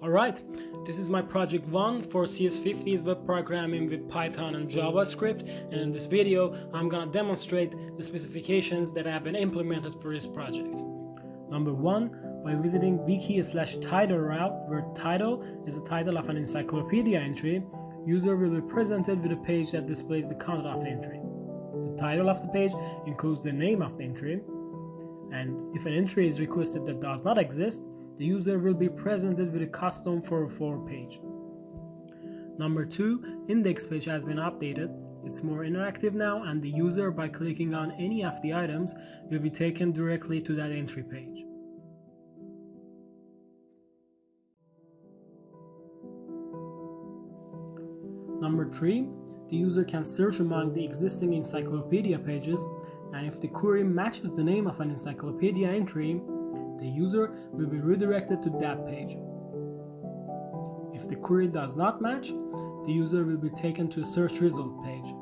Alright, this is my Project 1 for CS50's web programming with Python and JavaScript, and in this video I'm gonna demonstrate the specifications that have been implemented for this project. Number 1, by visiting wiki/title route, where title is the title of an encyclopedia entry, user will be presented with a page that displays the content of the entry. The title of the page includes the name of the entry, and if an entry is requested that does not exist, the user will be presented with a custom 404 page. Number 2, index page has been updated. It's more interactive now, and the user, by clicking on any of the items, will be taken directly to that entry page. Number 3, the user can search among the existing encyclopedia pages, and if the query matches the name of an encyclopedia entry, the user will be redirected to that page. If the query does not match, the user will be taken to a search result page,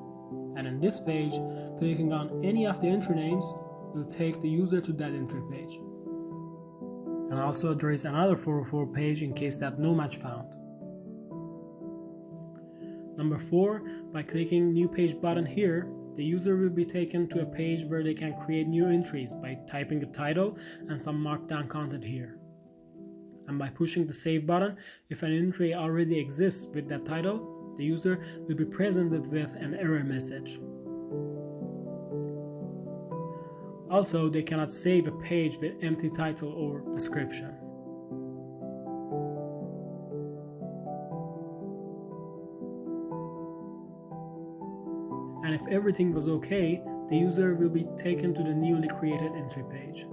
and in this page, clicking on any of the entry names will take the user to that entry page. And also there is another 404 page in case that no match found. Number 4, by clicking New Page button here, the user will be taken to a page where they can create new entries by typing a title and some Markdown content here. And by pushing the Save button, if an entry already exists with that title, the user will be presented with an error message. Also, they cannot save a page with empty title or description. And if everything was okay, the user will be taken to the newly created entry page.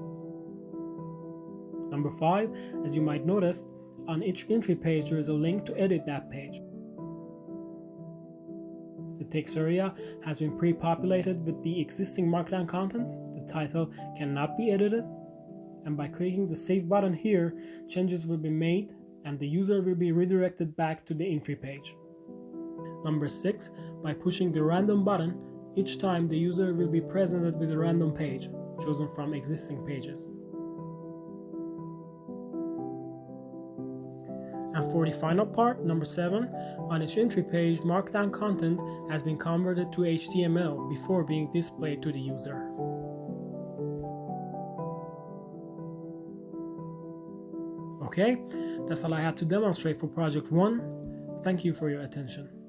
Number 5, as you might notice, on each entry page there is a link to edit that page. The text area has been pre-populated with the existing Markdown content. The title cannot be edited, and by clicking the Save button here, changes will be made and the user will be redirected back to the entry page. Number 6, by pushing the Random button, each time the user will be presented with a random page, chosen from existing pages. And for the final part, number 7, on each entry page, Markdown content has been converted to HTML before being displayed to the user. Okay, that's all I had to demonstrate for Project 1. Thank you for your attention.